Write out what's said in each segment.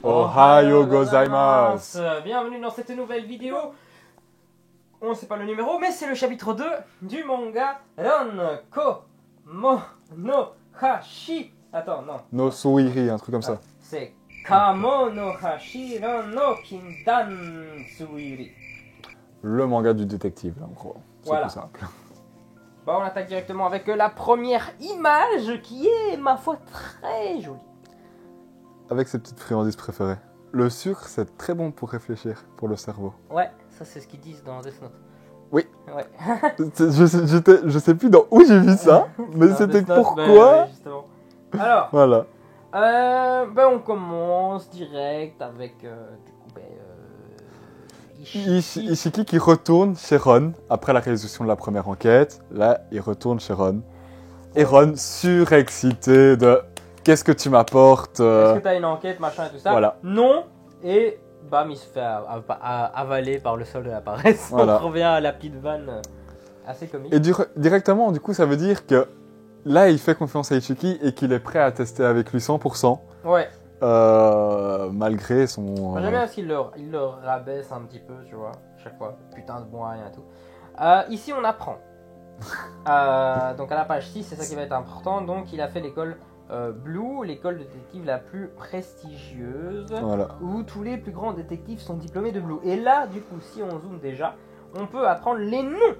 Ohayo gozaimasu. Bienvenue dans cette nouvelle vidéo. On ne sait pas le numéro, mais c'est le chapitre 2 du manga Ronko Monohashi. Attends, non. No Suiri, un truc comme ça. C'est Kamonohashi no Kindan Suiri. Le manga du détective, là, en gros. C'est Voilà. plus simple. Bah, on attaque directement avec la première image qui est, ma foi, très jolie. Avec ses petites friandises préférées. Le sucre, c'est très bon pour réfléchir, pour le cerveau. Ouais, ça c'est ce qu'ils disent dans Death Note. Oui. Ouais. Je sais plus dans où j'ai vu ça, mais Dans c'était Death Note, pourquoi. ouais, justement. Alors, Voilà. on commence direct avec Ishiki qui retourne chez Ron après la réalisation de la première enquête. Là, il retourne chez Ron. Et Ron, surexcité de qu'est-ce que tu m'apportes Est-ce que t'as une enquête, machin et tout ça? Voilà. Non. Et bam, il se fait avaler par le sol de la paresse. Voilà. On revient à la petite vanne assez comique. Et directement, du coup, ça veut dire que là, il fait confiance à Ishiki et qu'il est prêt à tester avec lui 100%. Ouais. Malgré son... Moi, j'aime bien parce qu'il le rabaisse un petit peu, tu vois, chaque fois. Putain de bon rien et tout. Ici, on apprend. Donc à la page 6, c'est ça qui va être important. Donc il a fait l'école Blue, l'école de détective la plus prestigieuse, Voilà. où tous les plus grands détectives sont diplômés de Blue. Et là, du coup, si on zoome déjà, on peut apprendre les noms.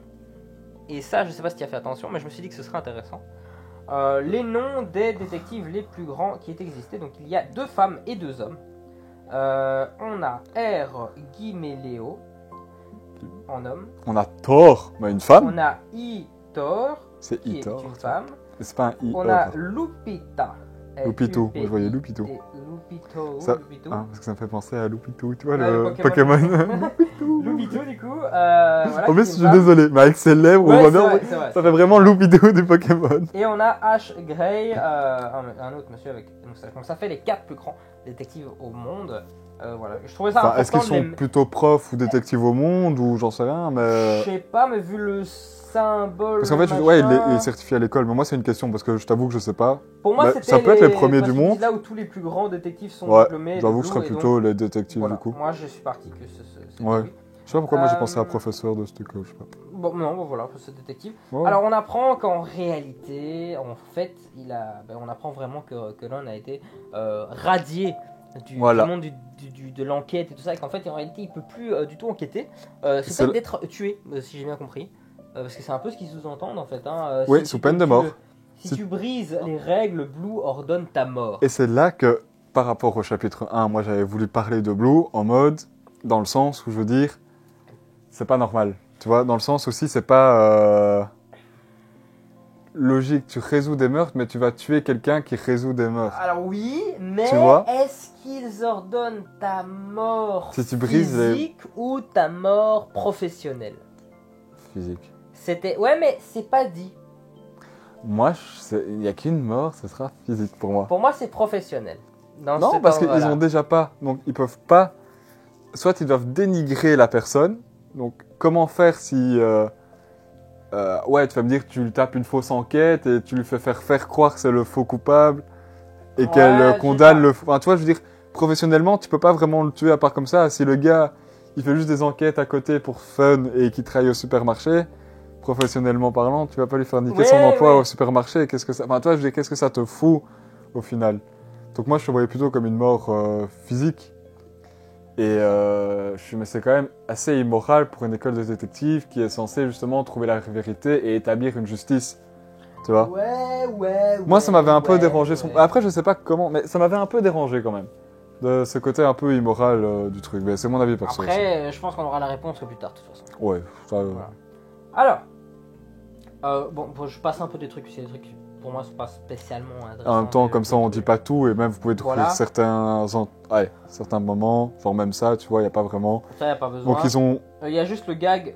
Et ça, je sais pas si tu as fait attention, mais je me suis dit que ce serait intéressant. Les noms des détectives les plus grands qui aient existé. Donc il y a 2 femmes et 2 hommes. On a R. Guiméléo en homme. On a Thor, mais une femme. On a Thor, C'est qui est Thor. une femme. Mais c'est pas un I. On a Lupita. Lupito, je voyais Lupito. Lupito. Ça- Lupito. Ah, parce que ça me fait penser à Lupito, tu vois, Ah, le le Pokémon. Lupito, du coup. Voilà, En plus, qui je est suis une femme. désolé, mais avec ses lèvres, Ouais, on voit c'est bien. vrai, c'est vrai. Ça fait vraiment Lupito du Pokémon. Et on a Ash Gray, un autre monsieur avec une moustache. Donc ça fait les 4 plus grands détectives au monde. Voilà. Je trouvais ça Enfin, important. est-ce qu'ils sont plutôt profs ou détectives au monde ou j'en sais rien, mais. Je sais pas, mais vu le symbole. Parce qu'en fait, machin, ouais, il est certifié à l'école, mais moi, c'est une question parce que je t'avoue que je sais pas. Pour moi, Bah, c'était ça peut être les premiers parce du qu'ils monde. disent là où tous les plus grands détectives sont Ouais, diplômés. j'avoue de que ce serait Blue, et plutôt donc, les détectives voilà. du coup. Moi, je suis parti que c'était Ouais. lui. Je sais pas pourquoi moi j'ai pensé à professeur de cette école, je sais pas. Bon, non, bon, voilà, c'est détective. Ouais. Alors, on apprend qu'en réalité, en fait, on apprend vraiment que Ron a été radié du Voilà. monde de l'enquête et tout ça, et qu'en fait, en réalité, il peut plus du tout enquêter. C'est C'est peut-être d'être tué, si j'ai bien compris. Parce que c'est un peu ce qu'ils sous-entendent, en fait. Hein. Oui, sous peine de mort. Si tu brises les règles, Blue ordonne ta mort. Et c'est là que, par rapport au chapitre 1, moi j'avais voulu parler de Blue en mode, dans le sens où je veux dire, c'est pas normal. Tu vois, dans le sens aussi, c'est pas logique. Tu résous des meurtres, mais tu vas tuer quelqu'un qui résout des meurtres. Alors oui, mais Tu vois est-ce qu'ils ordonnent ta mort Si tu brises les- physique ou ta mort professionnelle? Physique. Ouais, mais c'est pas dit. Moi, il n'y a qu'une mort, ce sera physique pour moi. Pour moi, c'est professionnel. Dans Non, cet parce qu'ils ordre-là. ont déjà pas. Donc, ils peuvent pas. Soit ils doivent dénigrer la personne. Donc, comment faire si. Ouais, tu vas me dire que tu lui tapes une fausse enquête et tu lui fais faire croire que c'est le faux coupable et Ouais, qu'elle je sais condamne pas. le. Enfin, tu vois, je veux dire, professionnellement, tu peux pas vraiment le tuer à part comme ça. Si le gars, il fait juste des enquêtes à côté pour fun et qu'il travaille au supermarché, professionnellement parlant, tu vas pas lui faire niquer Ouais, son emploi ouais. au supermarché. Qu'est-ce que ça. Enfin, toi, je veux dire, qu'est-ce que ça te fout au final? Donc, moi, je le voyais plutôt comme une mort physique. Et mais c'est quand même assez immoral pour une école de détective qui est censée justement trouver la vérité et établir une justice. Tu vois? Ouais. Moi, ça m'avait un peu dérangé. Ouais. Après, je sais pas comment, mais ça m'avait un peu dérangé quand même. De ce côté un peu immoral du truc. Mais c'est mon avis perso. Après, je pense qu'on aura la réponse plus tard, de toute façon. aussi. Ouais, ça. Voilà. Alors, bon, je passe un peu des trucs, c'est des trucs qui, pour moi, sont pas spécialement intéressants. En même temps, comme ça, on dit pas tout et même vous pouvez trouver Voilà. certains moments, genre même ça, tu vois, il y a pas vraiment. Ça, y a pas besoin. Donc ils ont. Il y a juste le gag,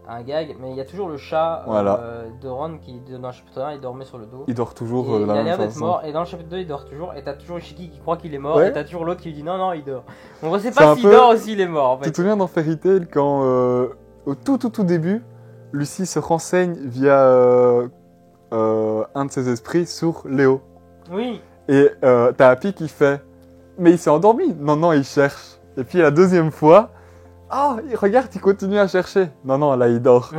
un gag, mais il y a toujours le chat Voilà. de Ron qui, dans le chapitre 1, il dormait sur le dos. Ils dorment toujours Et de il la a même l'air d'être façon. mort, et dans le chapitre 2, il dort toujours, et t'as toujours Ishiki qui croit qu'il est mort, Ouais. et t'as toujours l'autre qui lui dit non, il dort. Donc on sait C'est pas un s'il peu- dort ou s'il est mort en Tu fait. te souviens dans Fairy Tail quand, au tout début, Lucie se renseigne via un de ses esprits sur Léo. Oui, Et t'as Happy qui fait mais il s'est endormi. Non, non, il cherche. Et puis la deuxième fois, oh, il regarde, il continue à chercher. Non, non, là, il dort.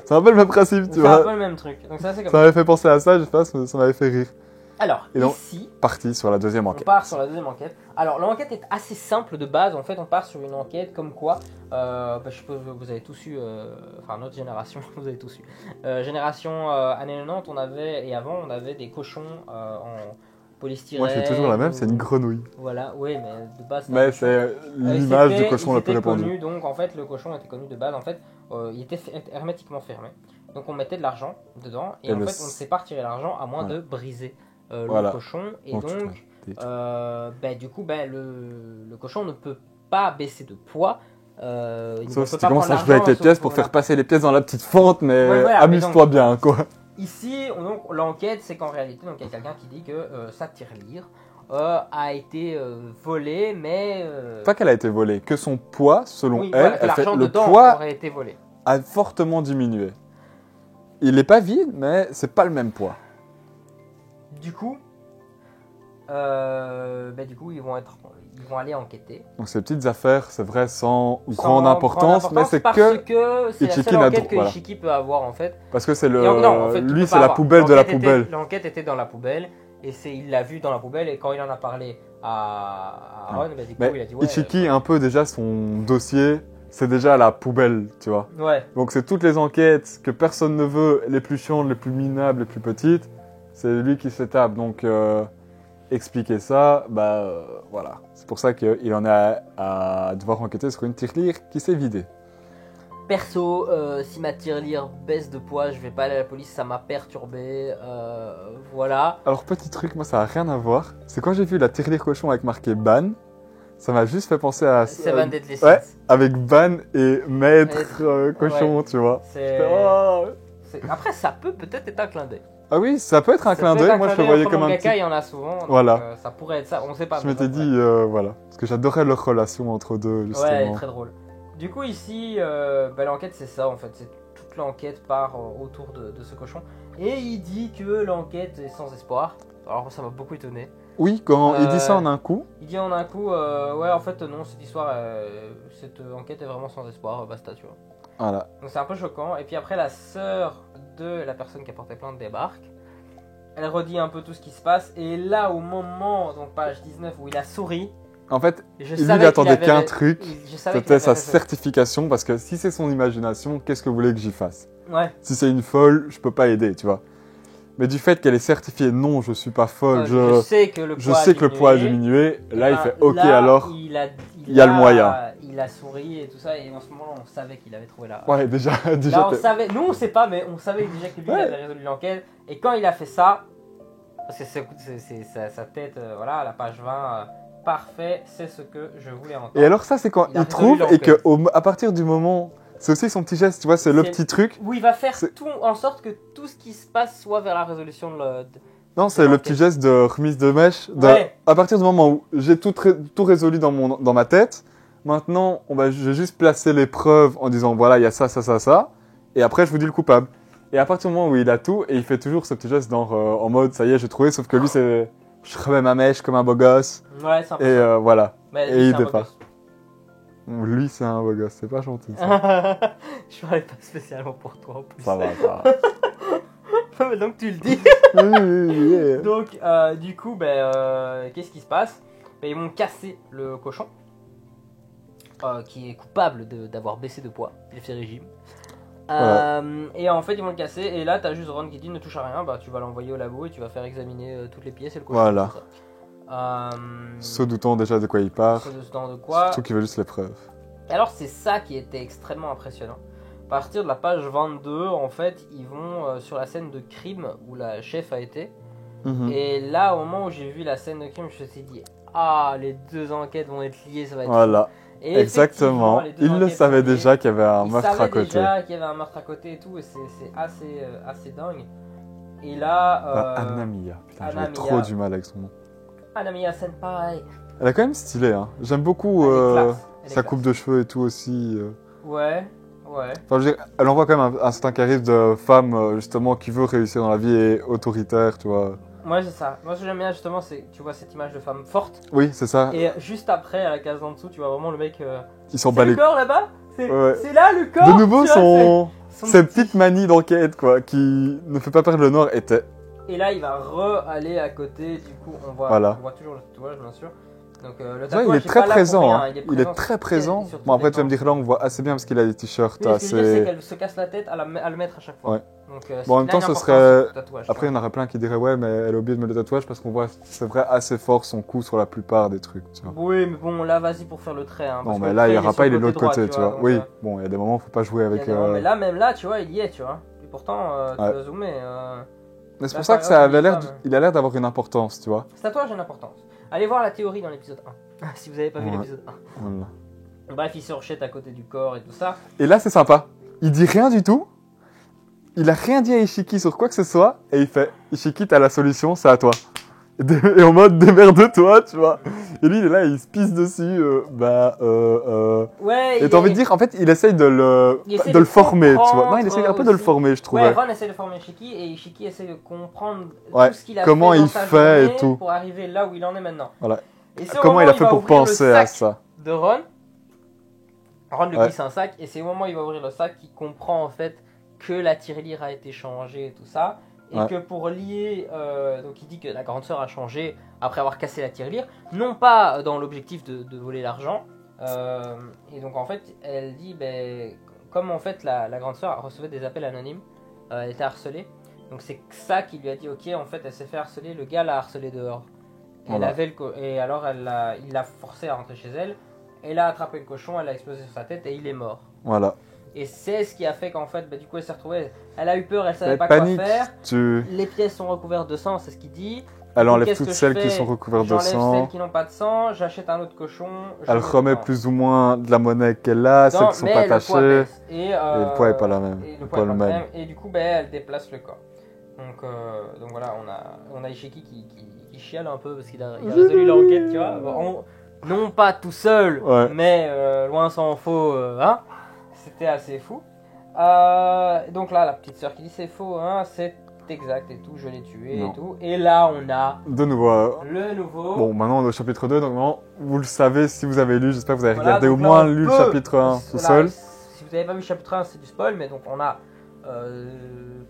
C'est un peu le même principe, tu C'est vois. un peu le même truc. Donc ça, c'est comme Ça m'avait fait penser à ça, je sais pas, ça m'avait fait rire. Alors, Et donc, ici, Parti sur la deuxième on enquête. part sur la deuxième enquête. Alors, l'enquête est assez simple de base. En fait, on part sur une enquête comme quoi, je suppose que vous avez tous eu, enfin notre génération, vous avez tous eu. Génération années 90, on avait, et avant, on avait des cochons en polystyrène. Moi, c'est toujours la même, ou- c'est une grenouille. Voilà, oui, mais de base, un Mais cochon. c'est l'image du C'était- cochon ils la plus étaient répandue. connus, donc en fait, le cochon était connu de base. En fait, il était hermétiquement fermé. Donc on mettait de l'argent dedans, et Et en le fait, on ne sait pas retirer l'argent à moins Voilà. de briser le Voilà. cochon. Et Donc, donc, tu du coup, le cochon ne peut pas baisser de poids. Il ne Sauf peut si tu pas commences à prendre jouer avec les l'argent, pièces sauf pour voilà. faire passer les pièces dans la petite fente, mais Ouais, voilà, mais amuse-toi bien, quoi. Ici, donc, l'enquête, c'est qu'en réalité, donc, il y a quelqu'un qui dit que sa tirelire a été volée, mais... Pas qu'elle a été volée, que son poids, selon oui, elle, voilà, que elle fait, l'argent le dedans poids aurait été volé. a fortement diminué. Il n'est pas vide, mais c'est pas le même poids. Du coup, ils vont aller enquêter. Donc ces petites affaires, c'est vrai, sans Sans grande importance, mais c'est parce que c'est la Ichiki seule n'a enquête dro- que voilà. Ichiki peut avoir en fait. parce que c'est le, Et non, en fait, tu lui peux c'est pas la avoir. poubelle de la L'enquête était- poubelle. L'enquête était dans la poubelle et il l'a vu dans la poubelle et quand il en a parlé à Aaron, du coup, Mais il a dit ouais. Ichiki, un peu déjà son dossier, c'est déjà la poubelle, tu vois. Ouais. Donc c'est toutes les enquêtes que personne ne veut, les plus chiantes, les plus minables, les plus petites, c'est lui qui se tape. Donc expliquer ça, voilà. C'est pour ça qu'il en a à devoir enquêter sur une tirelire qui s'est vidée. Perso, si ma tirelire baisse de poids, je vais pas aller à la police, ça m'a perturbé. Voilà. Alors petit truc, moi ça n'a rien à voir. C'est quand j'ai vu la tirelire cochon avec marqué ban, ça m'a juste fait penser à... Seven Deadly ouais. Sins. Avec ban et maître Maître, cochon, tu vois. C'est- Oh. Après, ça peut peut-être être un clin d'œil. Ah oui, ça peut être un Ça clin peut être d'œil, moi je le voyais entre comme un mangaka, petit... il y en a souvent. donc, Voilà. ça pourrait être ça, on sait pas. Je mais m'étais ça pourrait dit, voilà. Parce que j'adorais leur relation entre deux, justement. Ouais, elle est très drôle. Du coup, ici, l'enquête, c'est ça en fait. C'est toute l'enquête part autour de ce cochon. Et il dit que l'enquête est sans espoir. Alors, ça m'a beaucoup étonné. Oui, quand il dit ça en un coup, Il dit en un coup, ouais, en fait, non, cette histoire, cette enquête est vraiment sans espoir, basta, tu vois. voilà. Donc, c'est un peu choquant. Et puis après, la sœur de la personne qui a porté plainte débarque. Elle redit un peu tout ce qui se passe. Et là, au moment, donc page 19, où il a souri, En fait, je lui, il savais attendait qu'il qu'un avait- truc, je savais qu'il c'était avait sa raison. certification, parce que si c'est son imagination, qu'est-ce que vous voulez que j'y fasse? Ouais. Si c'est une folle, je peux pas aider, tu vois. Mais du fait qu'elle est certifiée, non, je suis pas folle, Je sais que le je poids sais que le poids a diminué, Et là il ben, fait ok là, alors, il y a le moyen. Il a souri et tout ça, et en ce moment-là, on savait qu'il avait trouvé la. ouais déjà, Là, on t'es- savait, nous on sait pas, mais on savait déjà que lui il Ouais. avait résolu l'enquête. Et quand il a fait ça, parce que c'est sa tête, voilà, à la page 20, parfait, c'est ce que je voulais entendre. Et alors ça c'est quand Il a il résolu trouve et que l'enquête. à partir du moment, c'est aussi son petit geste, tu vois, c'est le C'est- petit truc. Où il va faire C'est- tout en sorte que tout ce qui se passe soit vers la résolution Non, c'est le l'enquête. petit geste de remise de mèche. Ouais. À partir du moment où j'ai tout résolu dans ma tête, maintenant, je vais juste placer les preuves en disant voilà, il y a ça, ça, ça, ça. Et après, je vous dis le coupable. Et à partir du moment où il a tout, et il fait toujours ce petit geste en mode ça y est, j'ai trouvé, sauf que lui, c'est je remets ma mèche comme un beau gosse. Ouais, c'est un peu Et ça. voilà. Mais et lui, il c'est un beau départ. gosse. Lui, c'est un beau gosse, c'est pas gentil. Ça, Je parlais pas spécialement pour toi en plus. ça va, ça va. Mais donc tu le dis. Oui, oui, oui, oui. Donc du coup, qu'est-ce qui se passe? Ils vont casser le cochon qui est coupable d'avoir baissé de poids. Il fait régime. Voilà. Et en fait, ils vont le casser. Et là, t'as juste Ron qui dit ne touche à rien. Tu vas l'envoyer au labo et tu vas faire examiner toutes les pièces et le cochon. Voilà. tout ça. Se doutant déjà de quoi il part. Dans de quoi. Surtout qu'il veut juste les preuves. Et alors, c'est ça qui était extrêmement impressionnant. À partir de la page 22, en fait, ils vont sur la scène de crime où la chef a été. Mhm. Et là, au moment où j'ai vu la scène de crime, je me suis dit ah, les deux enquêtes vont être liées, ça va être Voilà. fou. Et Exactement. effectivement, les deux Il le enquêtes savait sont liées. déjà qu'il y avait un Il meurtre savait à côté. déjà qu'il y avait un meurtre à côté et tout, et c'est assez dingue. Et là, Anna Mia. Putain, Anna j'avais Mia. trop du mal avec son nom. Anamiya Senpai. Elle est quand même stylée, hein. J'aime beaucoup Elle est classe, elle est sa classe. coupe de cheveux et tout aussi. Ouais. Enfin, je veux dire, elle envoie quand même un certain charisme de femme, justement, qui veut réussir dans la vie et autoritaire, tu vois. Moi, c'est ça. Moi, ce que j'aime bien, justement, c'est tu vois cette image de femme forte. Oui, c'est ça. Et juste après, à la case d'en dessous, tu vois vraiment le mec. Ils sont C'est le balayés. corps là-bas. Ouais. C'est là le corps. De nouveau, tu vois, ses petit- petites manies d'enquête, quoi, qui ne fait pas perdre le nord, était. Et là, il va aller à côté. Du coup, on voit toujours le tatouage, bien sûr. Donc, le Ouais, tatouage, il est très pas là pour présent. rien, Il est très présent. sur toutes Bon, après, les tu vas me planches. dire, là, on voit assez bien parce qu'il a des t-shirts Oui, ce que je veux dire, c'est assez. qu'elle se casse la tête à le mettre à chaque fois. Ouais. Donc, Bon, en même il a temps, une ce importance, serait. ce tatouage, Après, il tu y en aurait plein qui diraient, ouais, mais elle a oublié de mettre le tatouage parce qu'on voit, c'est vrai, assez fort son coup sur la plupart des trucs, tu vois. vois. Oui, mais bon, là, vas-y pour faire le trait. Hein, Non, parce que mais le là, il trait, n'y aura pas, il est de l'autre droit, côté, tu vois. donc, Oui, bon, il y a des moments où il ne faut pas jouer il y a avec. des moments, mais là, même là, tu vois, il y est, tu vois. Et pourtant, tu Ouais. vas zoomer. Mais c'est là, pour ça que par ça exemple, avait l'air, il y a pas, il a l'air d'avoir une importance, tu vois. Ce tatouage a une importance. Allez voir la théorie dans l'épisode 1. Si vous n'avez pas vu Ouais. l'épisode 1. Voilà. Bref, il se rechette à côté du corps et tout ça. Et là, c'est sympa. Il dit rien du tout. Il a rien dit à Ishiki sur quoi que ce soit. Et il fait, Ishiki, t'as la solution, c'est à toi. Et en mode, démerde-toi, tu vois. Et lui, il est là, il se pisse dessus. Ouais, Et t'as envie de dire, en fait, il essaye de Il essaie de le former, tu vois. comprendre Non, il essaye un peu de le aussi. former, je Ouais, trouvais. Ron essaie de former Ishiki et Ishiki essaie de comprendre Ouais, tout ce qu'il a comment fait dans il sa fait et journée tout. pour arriver là où il en est maintenant. Voilà. Et c'est au Comment moment il a où fait va pour ouvrir le penser à sac ça. de Ron. Ron lui Ouais. glisse un sac et c'est au moment où il va ouvrir le sac qu'il comprend en fait que la tirelire a été changée et tout ça. Et Ouais. que pour lier, donc il dit que la grande sœur a changé après avoir cassé la tirelire, non pas dans l'objectif de voler l'argent. Et donc en fait, elle dit, ben, comme en fait la grande sœur recevait des appels anonymes, elle était harcelée. Donc c'est ça qui lui a dit, ok, en fait elle s'est fait harceler, le gars l'a harcelée dehors. Voilà. Et alors il l'a forcé à rentrer chez elle. Elle a attrapé le cochon, elle a explosé sur sa tête et il est mort. Voilà. Et c'est ce qui a fait qu'en fait, bah, du coup, elle s'est retrouvée. Elle a eu peur, elle savait Elle pas panique. quoi faire. Tu... Les pièces sont recouvertes de sang, c'est ce qu'il dit. Elle Donc, enlève qu'est-ce toutes que je celles fais qui sont recouvertes de J'enlève sang. celles qui n'ont pas de sang, j'achète un autre cochon. Elle remet plus ou moins de la monnaie qu'elle a, celles qui sont pas mais le poids tachées. baisse. Et le poids est pas la même. Et le Pas poids est le pas le même. même. Et du coup, bah, elle déplace le corps. Donc voilà, on a Ishiki qui chiale un peu parce qu'il a résolu l'enquête, tu vois. Bon, non pas tout seul, Ouais. mais loin s'en faut, hein. C'était assez fou. Donc là, la petite sœur qui dit c'est faux, hein, c'est exact et tout, je l'ai tué Non. et tout. Et là, on a De nouveau. le nouveau. Bon, maintenant on est au chapitre 2, donc maintenant, vous le savez si vous avez lu, j'espère que vous avez Voilà, regardé au donc là, moins on lu le peut- chapitre 1 tout Voilà, seul. Si vous n'avez pas vu le chapitre 1, c'est du spoil, mais donc on a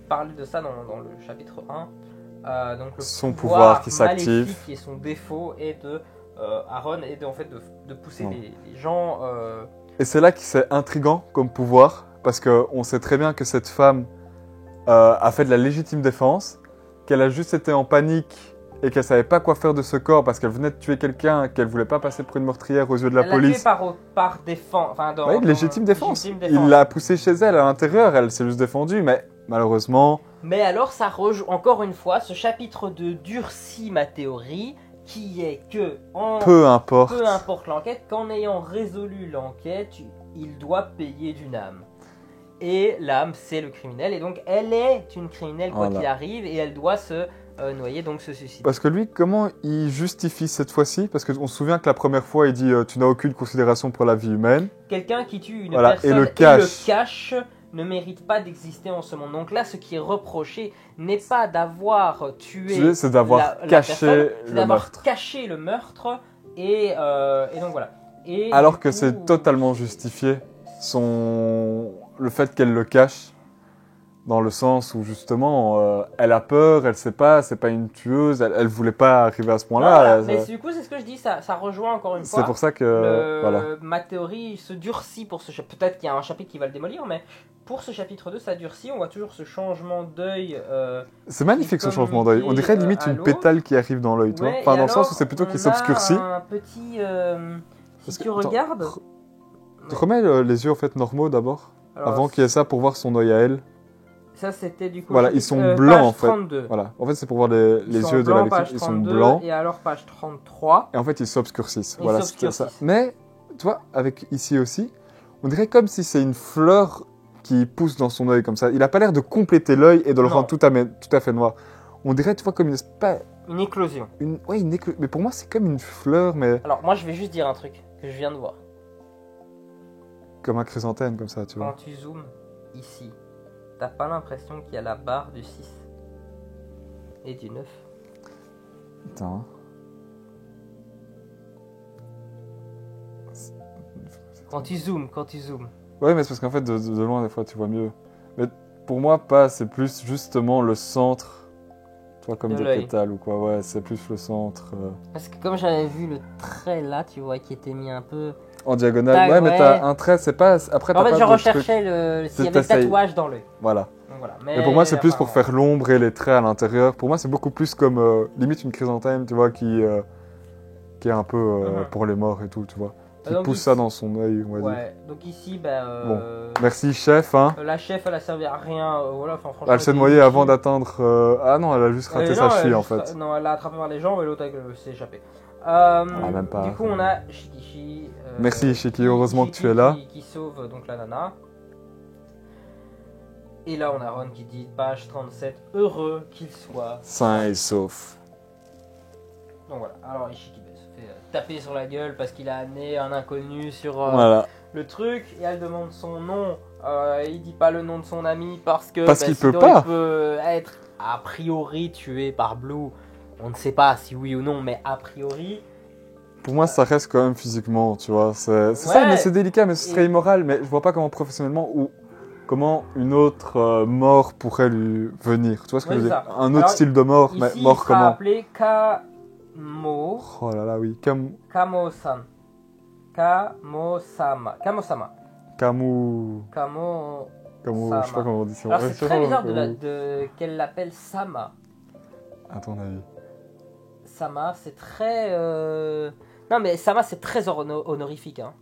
parlé de ça dans le chapitre 1. Donc le Son pouvoir qui s'active. maléfique et son défaut est de Aaron et de, en fait, de pousser Non. les gens. Et c'est là que c'est intriguant comme pouvoir, parce qu'on sait très bien que cette femme a fait de la légitime défense, qu'elle a juste été en panique et qu'elle savait pas quoi faire de ce corps parce qu'elle venait de tuer quelqu'un, qu'elle voulait pas passer pour une meurtrière aux yeux de la Elle l'a police. tué par défense. Enfin, Oui, légitime défense. légitime Il l'a poussée chez elle à l'intérieur, elle s'est juste défendue, mais malheureusement, Mais alors, ça rejoue encore une fois ce chapitre 2 durcit ma théorie, qui est que peu importe. peu importe l'enquête, qu'en ayant résolu l'enquête, il doit payer d'une âme. Et l'âme, c'est le criminel, et donc elle est une criminelle quoi Voilà. qu'il arrive, et elle doit se noyer, donc se suicider. Parce que lui, comment il justifie cette fois-ci? Parce qu'on se souvient que la première fois, il dit tu n'as aucune considération pour la vie humaine. Quelqu'un qui tue une Voilà, personne et le cache. cache ne mérite pas d'exister en ce monde. Donc là, ce qui est reproché n'est pas d'avoir tué, C'est d'avoir la caché personne, c'est le d'avoir meurtre. caché le meurtre, et donc voilà. Et Alors du que coup, c'est totalement justifié, le fait qu'elle le cache, dans le sens où justement, elle a peur, elle sait pas, c'est pas une tueuse, elle voulait pas arriver à ce non, point-là. voilà. Mais du coup, c'est ce que je dis, ça rejoint encore une fois. C'est pour ça que, voilà. Ma théorie se durcit pour ce chapitre. Peut-être qu'il y a un chapitre qui va le démolir, mais pour ce chapitre 2, ça durcit. On voit toujours ce changement d'œil. C'est magnifique ce changement d'œil. On dirait limite à une l'eau. pétale qui arrive dans l'œil, tu vois. Ouais, Enfin, et dans le sens alors, où c'est plutôt qu'il on s'obscurcit. a un petit. Parce Si que- tu attends, regardes. Remets les yeux en fait normaux d'abord, Alors, avant qu'il y ait ça pour voir son œil à elle. Ça, c'était du coup. Voilà, chapitre, ils sont blancs, page en fait. 32. Voilà. En fait, c'est pour voir les Ils sont yeux de la blancs, victime. page Ils sont 32, blancs. Et alors, page 33. Et en fait, ils s'obscurcissent. Ils Voilà, c'était ça. s'obscurcissent. Mais, tu vois, avec ici aussi, on dirait comme si c'est une fleur qui pousse dans son œil comme ça. Il a pas l'air de compléter l'œil et de le Non. rendre tout à fait noir. On dirait, tu vois, comme une espèce... Une éclosion. Mais pour moi, c'est comme une fleur, mais Alors, moi, je vais juste dire un truc que je viens de voir. comme un chrysanthème, comme ça, tu Quand vois. tu zoomes ici, t'as pas l'impression qu'il y a la barre du 6 et du 9. Attends. Quand tu zoomes. Ouais, mais c'est parce qu'en fait, de loin, des fois, tu vois mieux. Mais pour moi, pas, c'est plus justement le centre. Tu vois, comme De des l'œil. pétales ou quoi. Ouais, c'est plus le centre. Parce que comme j'avais vu le trait là, tu vois, qui était mis un peu... En diagonale. Tac, Ouais, mais ouais. t'as un trait, c'est pas. Après, En t'as fait, pas je de truc. recherchais s'il y avait le T'essayes. tatouage dans l'œil. Voilà. Donc voilà. Mais pour moi, c'est plus pour apparemment, faire l'ombre et les traits à l'intérieur. Pour moi, c'est beaucoup plus comme limite une chrysanthème, tu vois, qui est un peu Mhm. pour les morts et tout, tu vois. Qui donc pousse ici- ça dans son œil, on va dire. Ouais, donc ici, Merci, chef. Hein. la chef, elle a servi à rien. Voilà, enfin, franchement, Elle s'est était noyée inutile. avant d'atteindre. Ah non, elle a juste raté sa Non, cheville elle a en juste- fait. Non, elle l'a attrapé par les jambes et l'autre s'est échappé. même pas. Du coup, on a Shikishi. Merci, Ishiki, heureusement que tu es là. Qui sauve donc la nana. Et là, on a Ron qui dit, page 37, heureux qu'il soit. Sain et sauf. Donc voilà, alors Ishiki se fait taper sur la gueule parce qu'il a amené un inconnu sur Voilà. le truc et elle demande son nom. Il dit pas le nom de son ami parce que Qu'il sinon peut pas. il peut être a priori tué par Blue. On ne sait pas si oui ou non, mais a priori. Pour moi, ça reste quand même physiquement, tu vois. C'est ça, Ouais. mais c'est délicat, mais ce serait immoral. Mais je vois pas comment professionnellement ou comment une autre mort pourrait lui venir. Tu vois ce que Ouais, je veux c'est dire? ça. Un autre Alors, style de mort, mais Ici, mort il sera comment? appelé Kamo. Oh là là, oui. Kamo-san. Kamo-sama. Kamo-sama. Camus. Kamo. Je sais pas comment on dit ça. Alors Ouais, c'est je sais très pas bizarre comment- qu'elle l'appelle Sama. À ton avis. Sama, c'est très... Non mais Sama c'est très honorifique. Hein.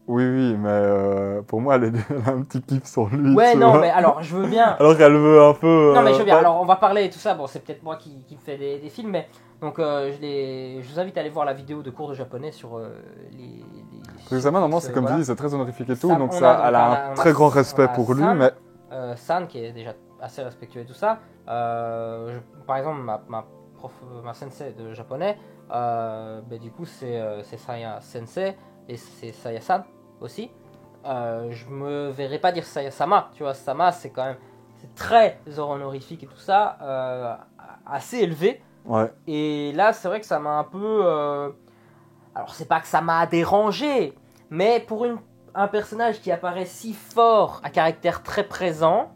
Oui, mais pour moi, elle a un petit pif sur lui. Ouais, tu non, vois. mais alors je veux bien. Alors qu'elle veut un peu. Non mais je veux bien. pas- Alors on va parler et tout ça. Bon, c'est peut-être moi qui me fais des films, mais donc je vous invite à aller voir la vidéo de cours de japonais sur les. Parce que Sama, normalement, c'est comme voilà. tu dis, c'est très honorifique et tout, Sam, donc on ça, a- elle on a a- un on très a- grand respect on a pour lui, Sam. mais San qui est déjà assez respectueux et tout ça. Par exemple, ma sensei de japonais, du coup c'est Saya Sensei et c'est Saya San aussi. Je me verrais pas dire Saya Sama, tu vois, Sama c'est quand même c'est très honorifique et tout ça, assez élevé. ouais. Et là c'est vrai que ça m'a un peu, alors c'est pas que ça m'a dérangé, mais pour un personnage qui apparaît si fort, à caractère très présent,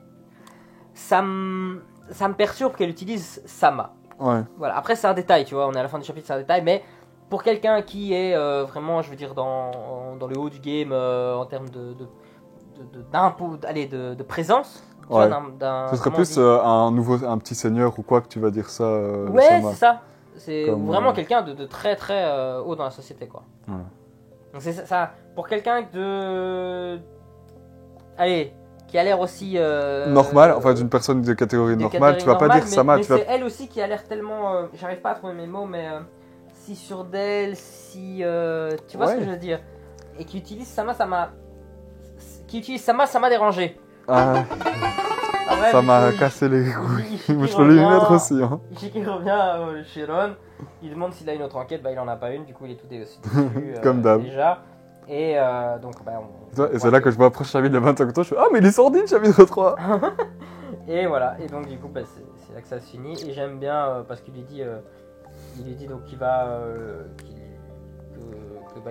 ça me perturbe qu'elle utilise Sama. Ouais. Voilà. Après, c'est un détail, tu vois, on est à la fin du chapitre, c'est un détail, mais pour quelqu'un qui est vraiment, je veux dire, dans le haut du game, en termes de présence, tu Ouais. vois, Ce serait comment plus on dit un petit seigneur ou quoi que tu vas dire ça. Ouais, Sama. c'est ça. C'est Comme, vraiment quelqu'un de très très haut dans la société, quoi. Ouais. Donc c'est ça. Pour quelqu'un allez, qui a l'air aussi Normal, enfin d'une personne de catégorie de normale, tu vas catégorie pas dire normale, Sama, mais tu vas. c'est elle aussi qui a l'air tellement, j'arrive pas à trouver mes mots, mais si sûre d'elle, si tu vois ce que Ouais. je veux dire, et qui utilise Sama, ça m'a dérangé. Ah, En vrai, ça du m'a coup, cassé les Ishiki couilles. Je peux lui revient- mettre aussi. Hein. Ishiki revient chez Ron, il demande s'il a une autre enquête, il en a pas une, du coup il est tout déçu Comme d'hab. déjà. Et donc Et c'est là que je vois après le chapitre de 25 ans, je fais ah, mais il est sordide, chapitre 3. Et voilà, et donc du coup c'est là que ça se finit. Et j'aime bien parce qu'il lui dit donc qu'il va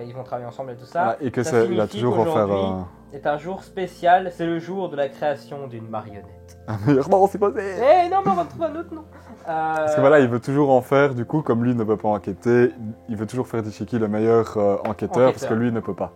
ils vont travailler ensemble et tout ça. Voilà, et que Ça il a signifie toujours offert qu'aujourd'hui, c'est un jour spécial, c'est le jour de la création d'une marionnette. un meilleur moment, c'est passé. Eh non, mais on va trouver un autre nom. Parce que voilà, il veut toujours en faire, du coup, comme lui ne peut pas enquêter, il veut toujours faire d'Ishiki le meilleur enquêteur, parce que lui ne peut pas.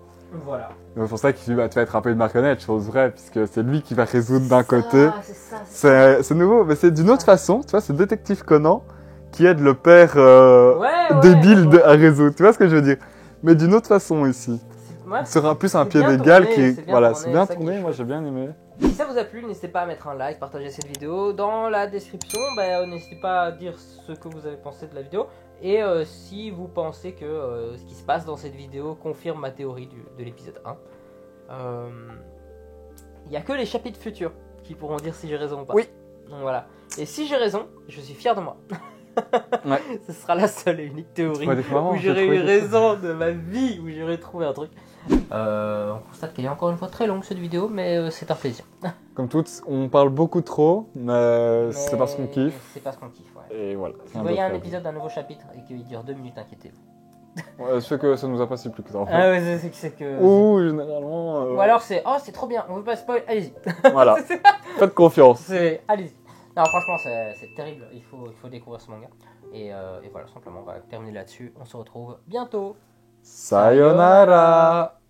Voilà. Donc c'est pour ça qu'il dit, bah, tu vas être un peu une marionnette, chose vraie, puisque c'est lui qui va résoudre d'un côté. C'est ça. C'est nouveau, mais c'est d'une autre façon, tu vois, c'est Détective Conan qui aide le père Ouais, débile à résoudre, tu vois ce que je veux dire? Mais d'une autre façon ici. Ouais, Sera plus un c'est pied bien d'égal tourné, qui c'est bien voilà, tourné, c'est bien ça qui est tourné, moi chouette. j'ai bien aimé. Si ça vous a plu, n'hésitez pas à mettre un like, partager cette vidéo. Dans la description, n'hésitez pas à dire ce que vous avez pensé de la vidéo. Et si vous pensez que ce qui se passe dans cette vidéo confirme ma théorie de l'épisode 1. Il n'y a que les chapitres futurs qui pourront dire si j'ai raison ou pas. Oui. Donc voilà. Et si j'ai raison, je suis fier de moi. Ouais. Ce sera la seule et unique théorie Ouais, des fois, où j'ai j'aurais trouvé eu quelque chose. raison de ma vie, où j'aurais trouvé un truc. On constate qu'elle est encore une fois très longue cette vidéo, mais c'est un plaisir. Comme toutes, on parle beaucoup trop, mais c'est parce qu'on kiffe. C'est parce qu'on kiffe, ouais. Et voilà. Si vous voyez un épisode d'un nouveau chapitre et qu'il dure 2 minutes, inquiétez-vous. Ouais, c'est que ça nous a pas si plus que ça. En fait. Ah ouais, c'est que... Ou généralement. Ou alors c'est, oh c'est trop bien, on veut pas spoil, allez-y. Voilà. Faites confiance. Allez-y. Non, franchement, c'est terrible, il faut découvrir ce manga. Et voilà, simplement, on va terminer là-dessus. On se retrouve bientôt. Sayonara.